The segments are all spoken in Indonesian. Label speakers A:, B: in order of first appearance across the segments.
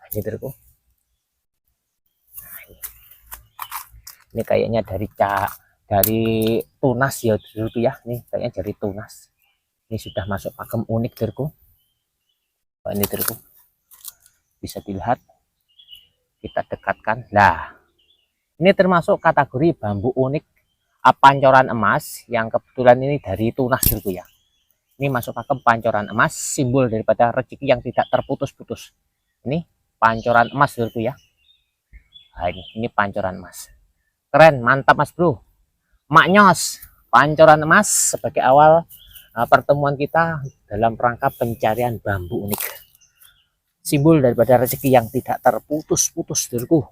A: Ini terku. Ini kayaknya dari tunas ya dulu ya. Nih kayaknya dari tunas. Ini sudah masuk pakem unik terku. Ini terku. Bisa dilihat. Kita dekatkan. Nah, ini termasuk kategori bambu unik pancoran emas yang kebetulan ini dari tunas terku ya. Ini masuk pakem pancoran emas, simbol daripada rezeki yang tidak terputus-putus. Ini pancoran emas terku ya. Nah, ini pancoran emas. Keren, mantap mas bro. Maknyos, pancoran emas sebagai awal pertemuan kita dalam rangka pencarian bambu unik. Simbol daripada rezeki yang tidak terputus-putus dulurku.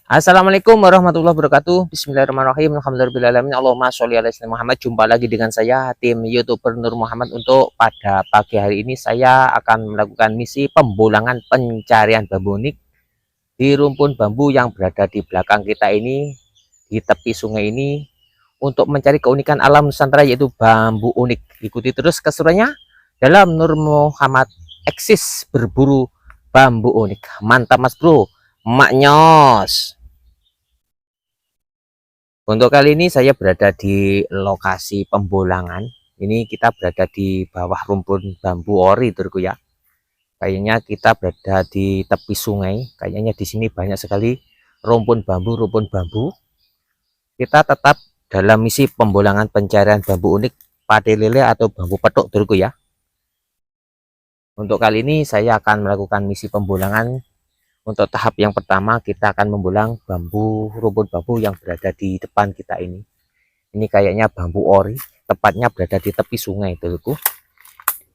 A: Assalamualaikum warahmatullahi wabarakatuh. Bismillahirrahmanirrahim. Alhamdulillahirrahmanirrahim. Allahumma sholli ala sayyidina Muhammad. Jumpa lagi dengan saya, tim YouTuber Nur Muhammad. Untuk pada pagi hari ini saya akan melakukan misi pembulangan pencarian bambu unik di rumpun bambu yang berada di belakang kita ini, di tepi sungai ini, untuk mencari keunikan alam Nusantara yaitu bambu unik. Ikuti terus keseruannya dalam Nur Muhammad eksis berburu bambu unik. Mantap mas bro, maknyos. Untuk kali ini saya berada di lokasi pembulangan. Ini kita berada di bawah rumpun bambu ori turku ya. Kayaknya kita berada di tepi sungai. Kayaknya di sini banyak sekali rumpun bambu. Kita tetap dalam misi pembulangan pencarian bambu unik pade lele atau bambu petuk turku ya. Untuk kali ini saya akan melakukan misi pembulangan. Untuk tahap yang pertama kita akan membulang rumpun bambu yang berada di depan kita ini. Ini kayaknya bambu ori, tepatnya berada di tepi sungai dulurku.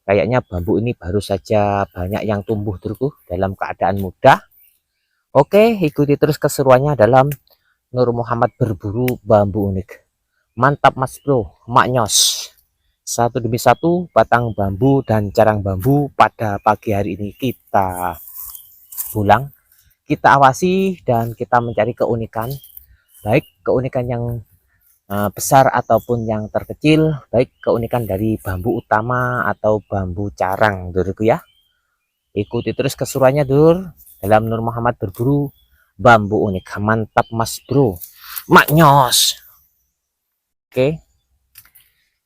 A: Kayaknya bambu ini baru saja banyak yang tumbuh dulurku dalam keadaan muda. Oke, ikuti terus keseruannya dalam Nur Muhammad berburu bambu unik. Mantap mas bro, maknyos. Satu demi satu batang bambu dan carang bambu pada pagi hari ini kita bulang. Kita awasi dan kita mencari keunikan, baik keunikan yang besar ataupun yang terkecil, baik keunikan dari bambu utama atau bambu carang dulurku ya. Ikuti terus keseruannya dur dalam Nur Muhammad berburu bambu unik. Mantap mas bro, maknyos. Oke,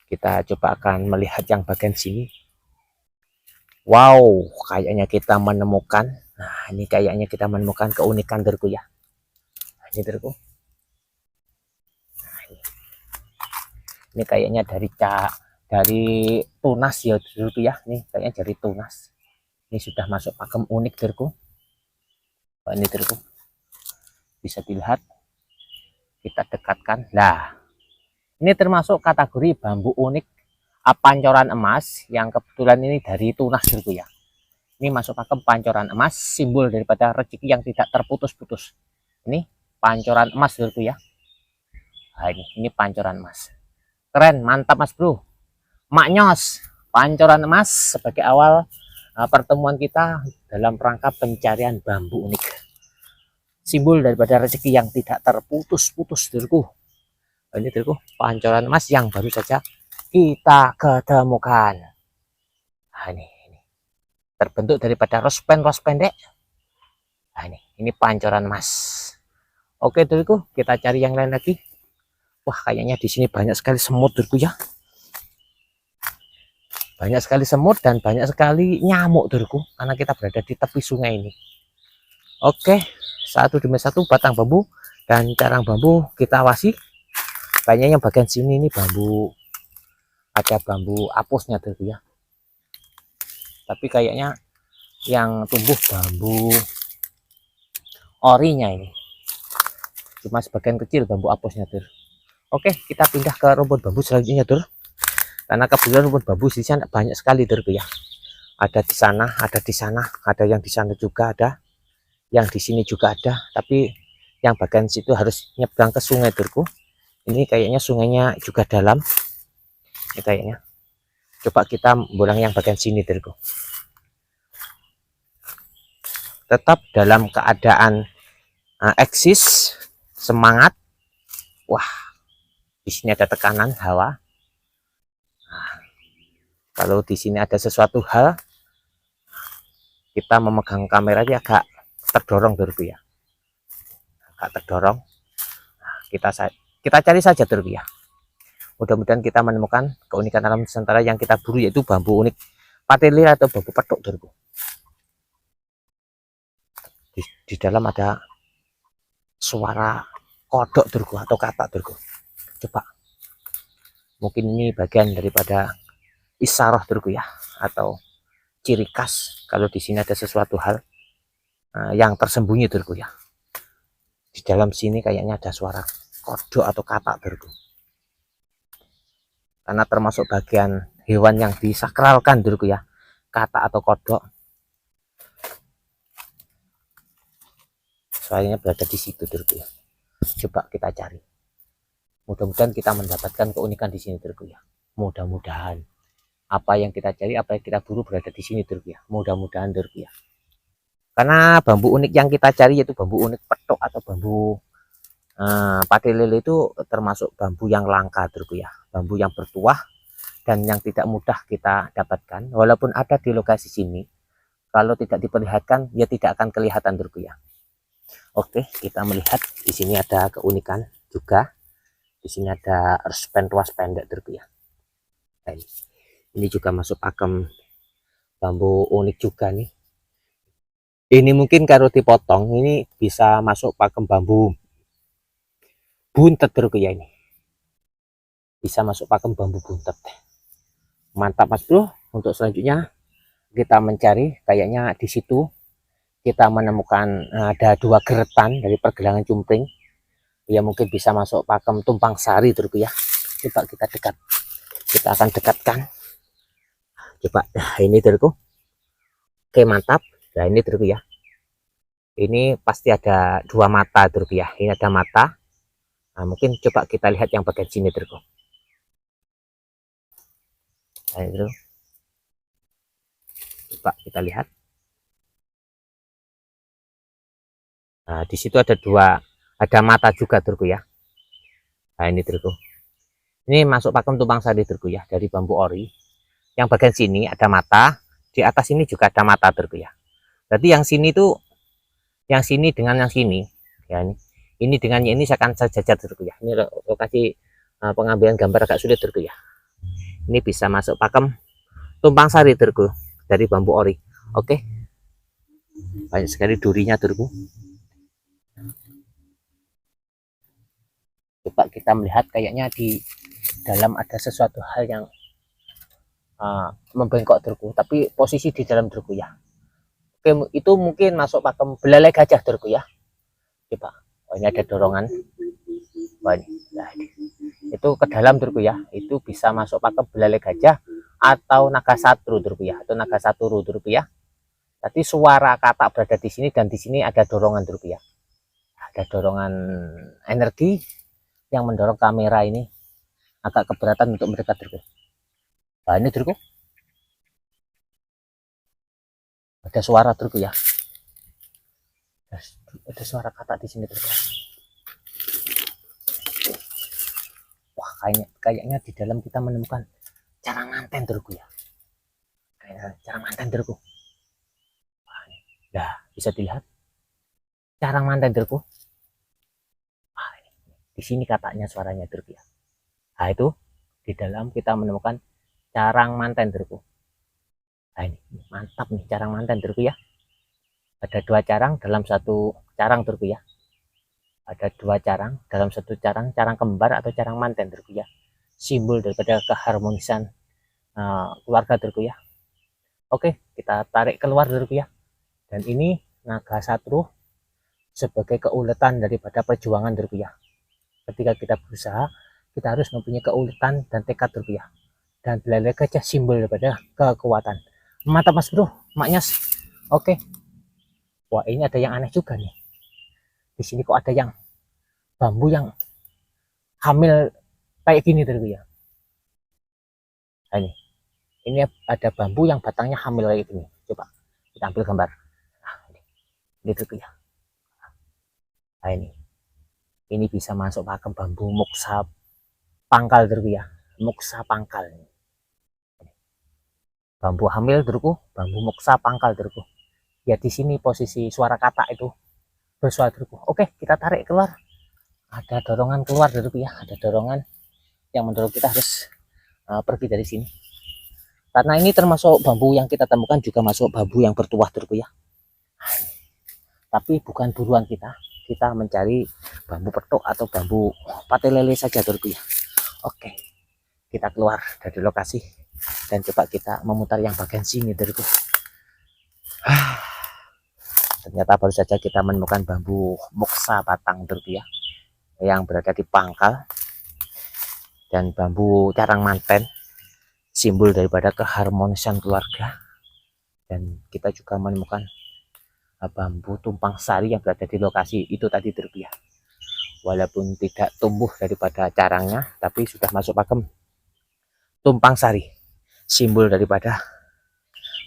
A: kita coba akan melihat yang bagian sini. Wow, kayaknya kita menemukan. Nah, ini kayaknya kita menemukan keunikan dulurku ya. Nah, ini dulurku. Nah, ini kayaknya dari tunas ya dulurku ya. Nih kayaknya dari tunas. Ini sudah masuk pakem unik dulurku. Oh, ini dulurku. Bisa dilihat. Kita dekatkan. Nah, ini termasuk kategori bambu unik pancoran emas yang kebetulan ini dari tunas dulurku ya. Ini masuk pakem pancoran emas, simbol daripada rezeki yang tidak terputus-putus. Ini pancoran emas dulurku ya. Nah, ini pancoran emas. Keren, mantap mas bro. Maknyos, pancoran emas sebagai awal pertemuan kita dalam rangka pencarian bambu unik. Simbol daripada rezeki yang tidak terputus-putus dulurku. Nah, ini dulurku, pancoran emas yang baru saja kita ketemukan. Nah, ini terbentuk daripada rospen pendek. Nah, ini pancoran emas. Oke dulurku, kita cari yang lain lagi. Wah, kayaknya di sini banyak sekali semut dulurku ya. Banyak sekali semut dan banyak sekali nyamuk dulurku, karena kita berada di tepi sungai ini. Oke, satu demi satu batang bambu dan carang bambu kita awasi. Kayaknya yang bagian sini ini bambu, ada bambu apusnya dulurku ya. Tapi kayaknya yang tumbuh bambu orinya ini. Cuma sebagian kecil bambu apusnya dur. Oke, kita pindah ke rumpun bambu selanjutnya dur. Karena kebetulan rumpun bambu di sana banyak sekali dur ya. Ada di sana, ada di sana, ada yang di sana juga ada. Yang di sini juga ada, tapi yang bagian situ harus nyebrang ke sungai durku. Ini kayaknya sungainya juga dalam. Ini kayaknya. Coba kita bulang yang bagian sini durku. Tetap dalam keadaan eksis, semangat. Wah, di sini ada tekanan hawa. Nah, kalau di sini ada sesuatu hal, kita memegang kamera ini agak terdorong Dorku ya, agak terdorong. Nah, kita cari saja Dorku ya. Mudah-mudahan kita menemukan keunikan alam Nusantara yang kita buru, yaitu bambu unik patelir atau bambu petok Dorku. Di dalam ada suara kodok Dorku atau kata Dorku. Coba, mungkin ini bagian daripada isyarah Dorku ya, atau ciri khas kalau di sini ada sesuatu hal yang tersembunyi Dorku ya. Di dalam sini kayaknya ada suara kodok atau kata Dorku, karena termasuk bagian hewan yang disakralkan Dorku ya, kata atau kodok. Soalnya berada di situ Dorku ya. Coba kita cari. Mudah-mudahan kita mendapatkan keunikan di sini Dorku ya. Mudah-mudahan apa yang kita cari, apa yang kita buru berada di sini Dorku ya. Mudah-mudahan Dorku ya. Karena bambu unik yang kita cari yaitu bambu unik petok atau bambu pati lele itu termasuk bambu yang langka Dorku ya. Bambu yang bertuah dan yang tidak mudah kita dapatkan. Walaupun ada di lokasi sini, kalau tidak diperlihatkan ya tidak akan kelihatan Dorku ya. Oke, kita melihat di sini ada keunikan juga. Di sini ada erspen ruas pendek Dorku ya. Nah, ini juga masuk pakem bambu unik juga nih. Ini mungkin kalau dipotong ini bisa masuk pakem bambu buntet Dorku ya, ini bisa masuk pakem bambu buntet. Mantap Mas Bro. Untuk selanjutnya kita mencari, kayaknya di situ kita menemukan ada 2 geretan dari pergelangan cumpring. Ya mungkin bisa masuk pakem tumpang sari Dorku ya. Coba kita dekat, kita akan dekatkan. Coba, nah ini Dorku. Oke mantap. Nah ini Dorku ya. Ini pasti ada 2 mata Dorku ya. Ini ada mata. Nah mungkin coba kita lihat yang bagian sini Dorku. Nah ini Dorku. Coba kita lihat. Nah di situ ada 2, ada mata juga Dorku ya. Nah ini Dorku. Ini masuk pakem tumpang sari Dorku ya, dari bambu ori. Yang bagian sini ada mata, di atas ini juga ada mata Dorku ya. Berarti yang sini tuh, yang sini dengan yang sini ya, ini dengannya ini saya akan sejajar Dorku ya. Ini lokasi pengambilan gambar agak sulit Dorku ya. Ini bisa masuk pakem tumpang sari Dorku dari bambu ori. Oke, banyak sekali durinya Dorku. Coba kita melihat, kayaknya di dalam ada sesuatu hal yang membengkok Dorku, tapi posisi di dalam Dorku ya. Oke, itu mungkin masuk pakem belalai gajah Dorku ya. Coba, oh ini ada dorongan. Oh ini, nah, itu ke dalam Dorku ya. Itu bisa masuk pakem belalai gajah atau naga satru Dorku ya, atau naga saturu Dorku ya. Tapi suara kata berada di sini, dan di sini ada dorongan Dorku ya. Ada dorongan energi yang mendorong kamera ini agak keberatan untuk mendekat Dorku. Nah ini Dorku, ada suara Dorku ya. Ada suara kata di sini Dorku. Wah, kayaknya di dalam kita menemukan cara manten Dorku ya. Kayaknya cara manten Dorku. Nah, bisa dilihat cara manten Dorku. Di sini katanya suaranya Dorku ya. Nah itu di dalam kita menemukan carang manten Dorku. Nah ini mantap nih carang manten Dorku ya. Ada 2 carang dalam 1 carang Dorku ya. Ada 2 carang dalam 1 carang, carang kembar atau carang manten Dorku ya. Simbol daripada keharmonisan keluarga Dorku ya. Oke, kita tarik keluar Dorku ya. Dan ini naga satru sebagai keuletan daripada perjuangan Dorku ya. Ketika kita berusaha, kita harus mempunyai keuletan dan tekad Dorku ya. Dan belalai gajah simbol daripada kekuatan. Mantap Mas Bro, maknyas. Oke. Wah, ini ada yang aneh juga nih. Di sini kok ada yang bambu yang hamil kayak gini Dorku ya. Nah, ini ada bambu yang batangnya hamil kayak gini. Coba kita ambil gambar. Nah, ini Dorku ya. Nah, ini bisa masuk pakem bambu muksa pangkal terku ya, muksa pangkal. Bambu hamil terku, bambu muksa pangkal terku. Ya di sini posisi suara kata itu bersuara terku. Oke, kita tarik keluar. Ada dorongan keluar terku ya, ada dorongan yang mendorong kita harus pergi dari sini. Karena ini termasuk bambu yang kita temukan juga masuk bambu yang bertuah terku ya. Tapi bukan buruan kita mencari bambu petok atau bambu patelele saja terku ya. Oke, kita keluar dari lokasi dan coba kita memutar yang bagian sini terku. Ternyata baru saja kita menemukan bambu muksa batang terku ya, yang berada di pangkal, dan bambu carang manten, simbol daripada keharmonisan keluarga. Dan kita juga menemukan bambu tumpang sari yang berada di lokasi itu tadi terku ya. Walaupun tidak tumbuh daripada carangnya, tapi sudah masuk pakem tumpang sari, simbol daripada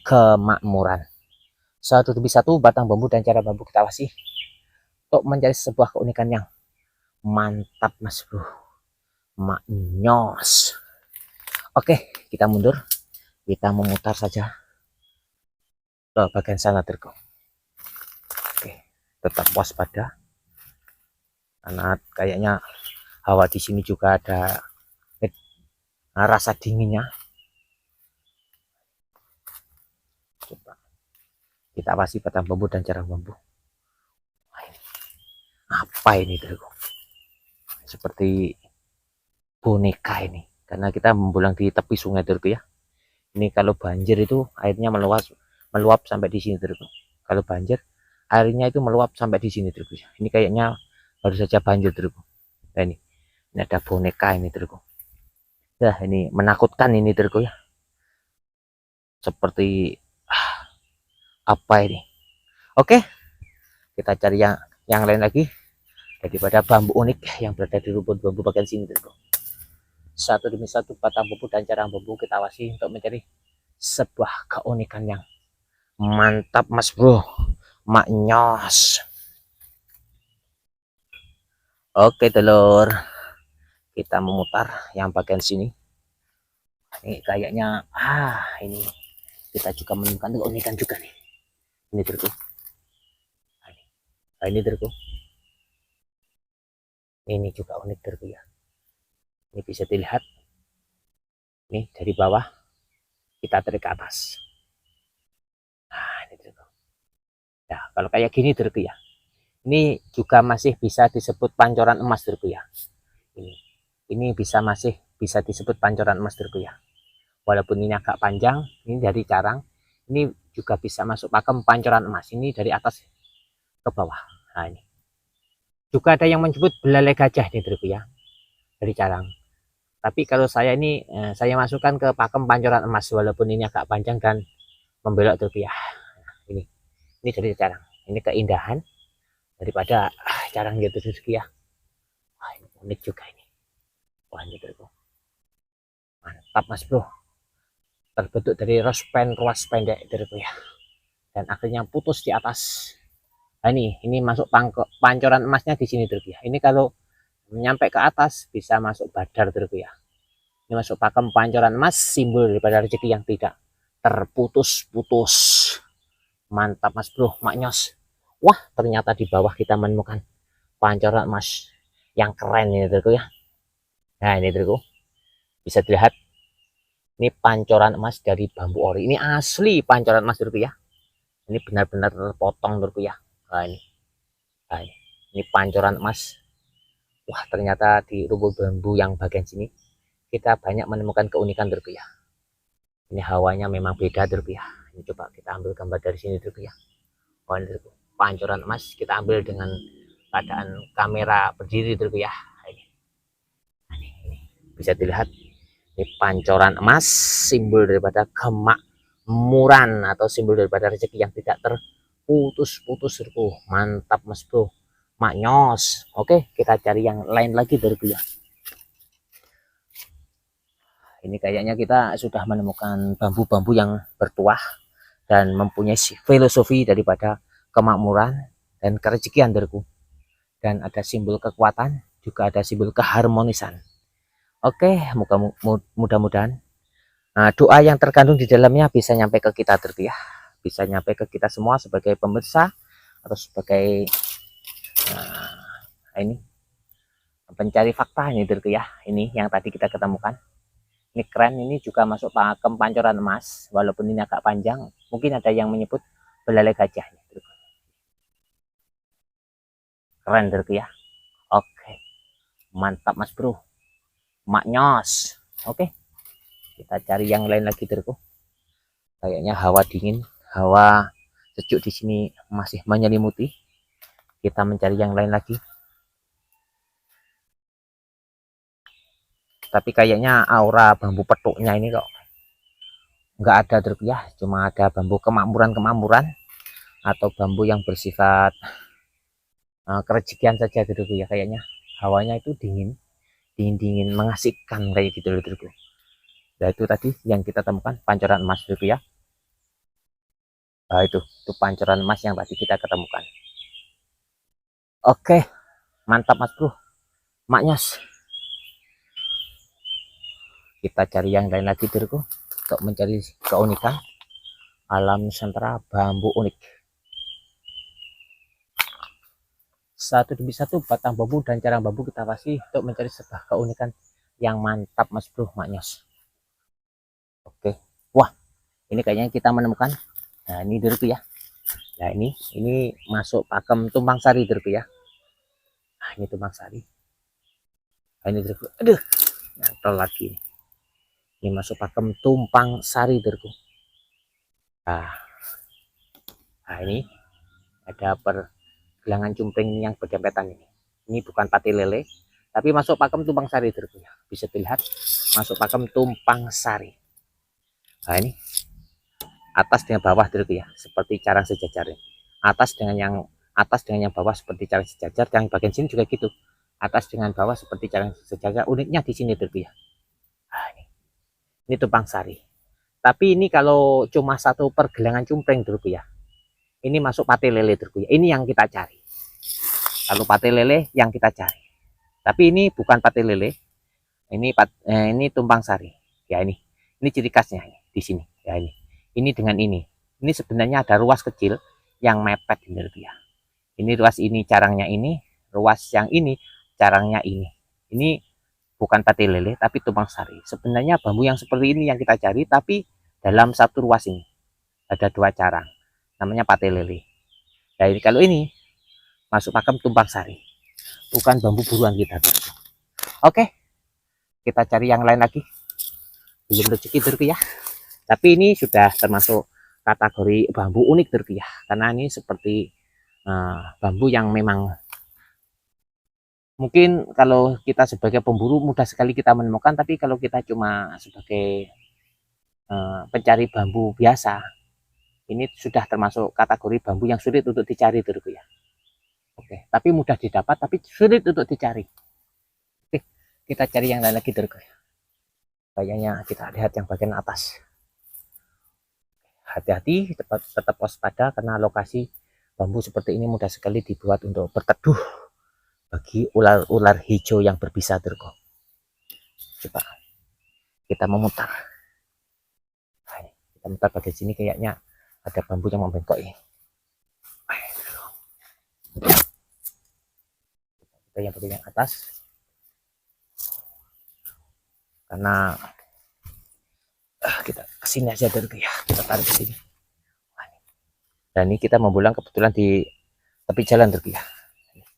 A: kemakmuran. Satu demi satu batang bambu dan cara bambu kita awasi untuk mencari sebuah keunikan yang mantap mas bro, maknyos. Oke, kita mundur, kita memutar saja ke bagian sana terku. Oke, tetap waspada karena kayaknya hawa di sini juga ada rasa dinginnya. Coba kita awasi batang bambu dan cara bambu. Apa ini terku? Seperti boneka ini, karena kita membulang di tepi sungai terku ya. Ini kalau banjir itu airnya meluap sampai di sini terku. Kalau banjir airnya itu meluap sampai di sini terku ya. Ini kayaknya baru saja banjir terku. Nah, ini ada boneka ini terku. Nah, ini menakutkan ini terku ya. Seperti apa ini? Oke, kita cari yang lain lagi daripada bambu unik yang berada di rumput bambu bagian sini terku. Satu demi satu batang bambu dan carang bambu kita awasi untuk mencari sebuah keunikan yang mantap mas bro, maknyos. Oke telur, kita memutar yang bagian sini. Ini kayaknya ini kita juga menemukan keunikan juga nih. Ini terku, ini terku, ini juga unik terku ya. Ini bisa dilihat nih, dari bawah kita tarik ke atas. Nah, ini terku. Nah, kalau kayak gini terku ya, ini juga masih bisa disebut pancoran emas terku ya. Ini masih bisa disebut pancoran emas terku ya. Walaupun ini agak panjang, ini dari carang, ini juga bisa masuk pakem pancoran emas. Ini dari atas ke bawah. Nah, ini juga ada yang menyebut belalai gajah nih terku ya, dari carang. Tapi kalau saya ini saya masukkan ke pakem pancoran emas, walaupun ini agak panjang dan membelok terku ya. Ini dari carang. Ini keindahan daripada carang gitu terku ya. Wah, ini unik juga ini. Wah, ini terku. Mantap mas bro. Terbentuk dari ruas pendek terku ya. Dan akhirnya putus di atas. Nah, ini masuk pancoran emasnya di sini terku ya. Ini kalau nyampe ke atas bisa masuk badar terku ya. Ini masuk pakem pancoran emas, simbol daripada rezeki yang tidak terputus-putus. Mantap mas bro, maknyos. Wah, ternyata di bawah kita menemukan pancoran emas yang keren ini terku ya. Nah, ini terku, bisa dilihat ini pancoran emas dari bambu ori. Ini asli pancoran emas terku ya. Ini benar-benar terpotong terku ya. Nah, ini pancoran emas. Wah, ternyata di rumput bambu yang bagian sini kita banyak menemukan keunikan terku ya. Ini hawanya memang beda terku ya. Ini coba kita ambil gambar dari sini terku ya. Oh, ini terku, pancoran emas kita ambil dengan keadaan kamera berdiri terku ya. Ini bisa dilihat, ini pancoran emas, simbol daripada kemakmuran atau simbol daripada rezeki yang tidak terputus-putus terku. Mantap mas bro, maknyos. Oke, kita cari yang lain lagi terku ya. Ini kayaknya kita sudah menemukan bambu-bambu yang bertuah dan mempunyai filosofi daripada kemakmuran dan kerezekian terku. dan ada simbol kekuatan, juga ada simbol keharmonisan. Oke, mudah-mudahan doa yang terkandung di dalamnya bisa nyampe ke kita ya, bisa nyampe ke kita semua sebagai pemirsa atau sebagai ini pencari fakta ini ya. Ini yang tadi kita ketemukan. Ini keren, ini juga masuk pakem pancoran emas, walaupun ini agak panjang. Mungkin ada yang menyebut belalai gajah. Keren ya. Oke, mantap mas bro, maknyos. Oke, kita cari yang lain lagi kayaknya hawa dingin, hawa sejuk di sini masih menyelimuti. Kita mencari yang lain lagi, tapi kayaknya aura bambu petuknya ini kok nggak ada ya, cuma ada bambu kemakmuran atau bambu yang bersifat kerejikian saja ya. Kayaknya hawanya itu dingin mengasihkan kayak gitu loh. Nah itu tadi yang kita temukan pancoran emas ya. Nah itu pancoran emas yang tadi kita ketemukan. Oke, mantap mas bro, maknyos. Kita cari yang lain lagi untuk mencari keunikan alam Nusantara bambu unik. Satu demi satu batang bambu dan carang bambu kita pasti untuk mencari sebuah keunikan yang mantap mas bro, maknyos. Oke, wah ini kayaknya kita menemukan. Nah ini ya. Nah ini masuk pakem tumpang sari ya. Nah ini tumpang sari. Nah, ini aduh, nyantol lagi. Ini masuk pakem tumpang sari Nah ini ada pergelangan cumpreng yang berdempetan ini. Ini bukan pati lele, tapi masuk pakem tumpang sari ya. Bisa dilihat masuk pakem tumpang sari. Nah ini atas dengan bawah ya, seperti carang sejajar. Atas dengan yang bawah seperti carang sejajar, yang bagian sini juga gitu. Atas dengan bawah seperti carang sejajar. Uniknya di sini ya. Nah, ini tumpang sari. Tapi ini kalau cuma satu pergelangan cumpreng ya. Ini masuk pate lele ya. Ini yang kita cari. Kalau pate lele yang kita cari. Tapi ini bukan pate lele. Ini tumpang sari. Ya ini ciri khasnya di sini. Ya ini dengan ini sebenarnya ada ruas kecil yang mepet ya. Ini ruas ini carangnya ini, ruas yang ini carangnya ini bukan pati lele tapi tumpang sari. Sebenarnya bambu yang seperti ini yang kita cari, tapi dalam satu ruas ini ada dua carang, namanya pati lele. Nah ini kalau ini masuk pakem tumpang sari, bukan bambu buruan kita. Oke, kita cari yang lain lagi, belum rezeki ya. Tapi ini sudah termasuk kategori bambu unik ya, karena ini seperti bambu yang memang mungkin kalau kita sebagai pemburu mudah sekali kita menemukan, tapi kalau kita cuma sebagai pencari bambu biasa, ini sudah termasuk kategori bambu yang sulit untuk dicari ya. Oke, tapi mudah didapat tapi sulit untuk dicari. Oke, kita cari yang lain lagi ya. Kayaknya kita lihat yang bagian atas. Hati-hati, tetap waspada karena lokasi bambu seperti ini mudah sekali dibuat untuk berteduh bagi ular-ular hijau yang berbisa Coba kita memutar. Kita mutar bagian sini, kayaknya ada bambu yang membengkok ini. Kita yang bagian atas karena kita kesini aja ya, kita tarik ke sini. Dan ini kita membulang kebetulan di tepi jalan ya,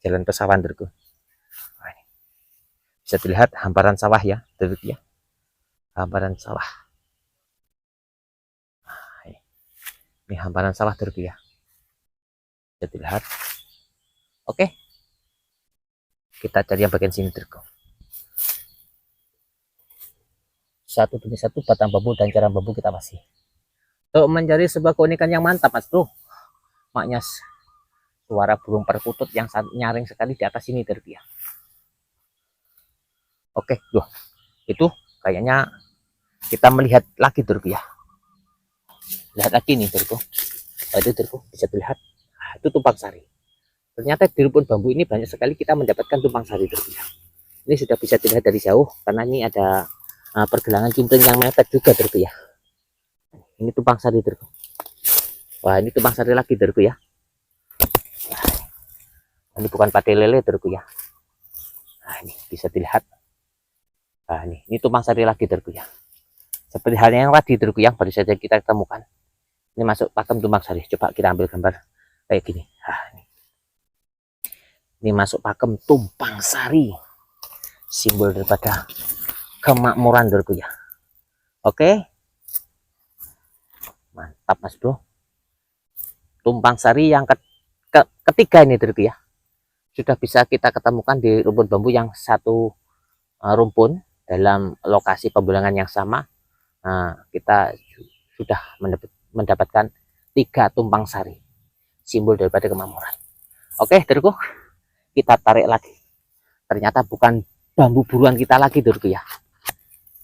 A: jalan pesawahan bisa dilihat hamparan sawah ya hamparan sawah. Ini hamparan sawah ya, bisa dilihat. Oke, kita cari yang bagian sini satu demi satu batang bambu dan carang bambu kita masih untuk mencari sebuah keunikan yang mantap mas bro, maknyos. Suara burung perkutut yang nyaring sekali di atas sini ya. Oke, itu kayaknya kita melihat lagi ya. Lihat lagi nih itu bisa dilihat. Itu tumpang sari Ternyata di rumpun bambu ini banyak sekali kita mendapatkan tumpang sari terus ya. Ini sudah bisa dilihat dari jauh karena ini ada pergelangan cimpreng yang mepet juga terus ya. Ini tumpang sari terus. Wah, ini tumpang sari lagi terus ya. Ini bukan pate lele terus ya. Nah, ini bisa dilihat. Nah, ini tumpang sari lagi terus ya. Seperti halnya yang tadi terus yang baru saja kita temukan. Ini masuk pakem tumpang sari. Coba kita ambil gambar kayak gini. Nah, ini masuk pakem tumpang sari, simbol daripada kemakmuran terus ya. Oke, mantap mas bro. Tumpang sari yang ketiga ini terus ya, sudah bisa kita ketemukan di rumpun bambu yang satu rumpun dalam lokasi pembulangan yang sama. Kita sudah mendapatkan 3 tumpang sari, simbol daripada kemakmuran. Oke terus kita tarik lagi. Ternyata bukan bambu buruan kita lagi terus ya,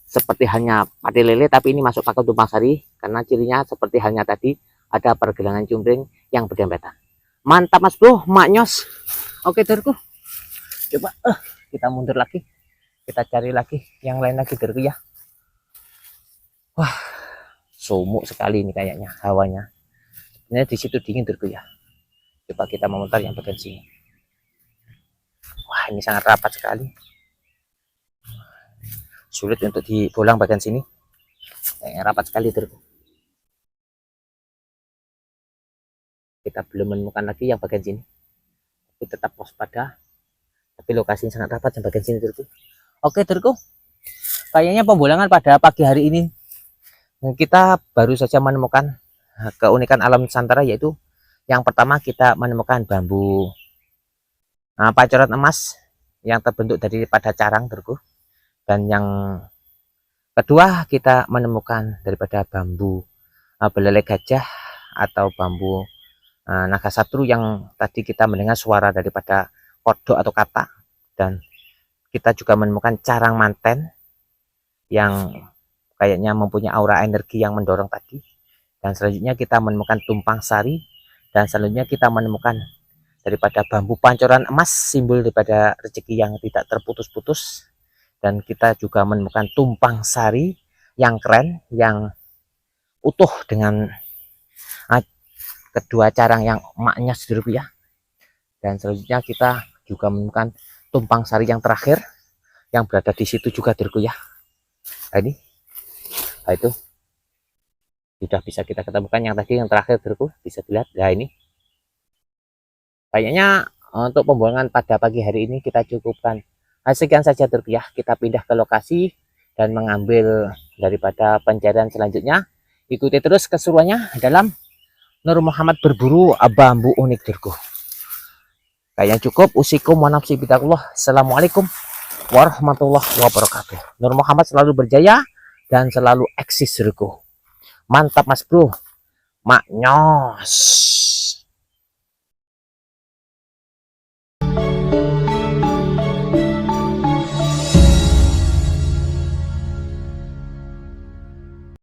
A: seperti hanya pate lele, tapi ini masuk pakem tumpang sari karena cirinya seperti halnya tadi ada pergelangan cumring yang berdempetan. Mantap mas bro, maknyos. Oke terus coba kita mundur lagi, kita cari lagi yang lain lagi terus ya. Wah, sumuk sekali ini kayaknya hawanya. Ini di situ dingin terus ya. Coba kita memutar yang bagian sini. Wah, ini sangat rapat sekali. Sulit untuk dibolang bagian sini. Rapat sekali terus. Kita belum menemukan lagi yang bagian sini. Tapi tetap waspada. Tapi lokasinya sangat rapat yang bagian sini terus. Oke terus. Kayaknya pembolangan pada pagi hari ini kita baru saja menemukan keunikan alam Nusantara, yaitu yang pertama kita menemukan bambu pancoran emas yang terbentuk daripada carang terus, dan yang kedua kita menemukan daripada bambu belele gajah atau bambu naga satru yang tadi kita mendengar suara daripada kodok atau kata, dan kita juga menemukan carang manten yang kayaknya mempunyai aura energi yang mendorong tadi. Dan selanjutnya kita menemukan tumpang sari, dan selanjutnya kita menemukan daripada bambu pancoran emas, simbol daripada rezeki yang tidak terputus-putus. Dan kita juga menemukan tumpang sari yang keren, yang utuh dengan kedua carang yang emaknya sedikit ya. Dan selanjutnya kita juga menemukan tumpang sari yang terakhir yang berada di situ juga terku ya. Nah, ini itu sudah bisa kita ketemukan yang tadi yang terakhir terku, bisa dilihat. Nah ini kayaknya untuk pembuangan pada pagi hari ini kita cukupkan sekian saja terku ya. Kita pindah ke lokasi dan mengambil daripada pencarian selanjutnya. Ikuti terus keseruannya dalam Nur Muhammad berburu bambu unik terku. Kayaknya cukup. Usikum wa nafsi bidakullah. Assalamualaikum warahmatullahi wabarakatuh. Nur Muhammad selalu berjaya dan selalu eksis terku. Mantap mas bro, maknyos.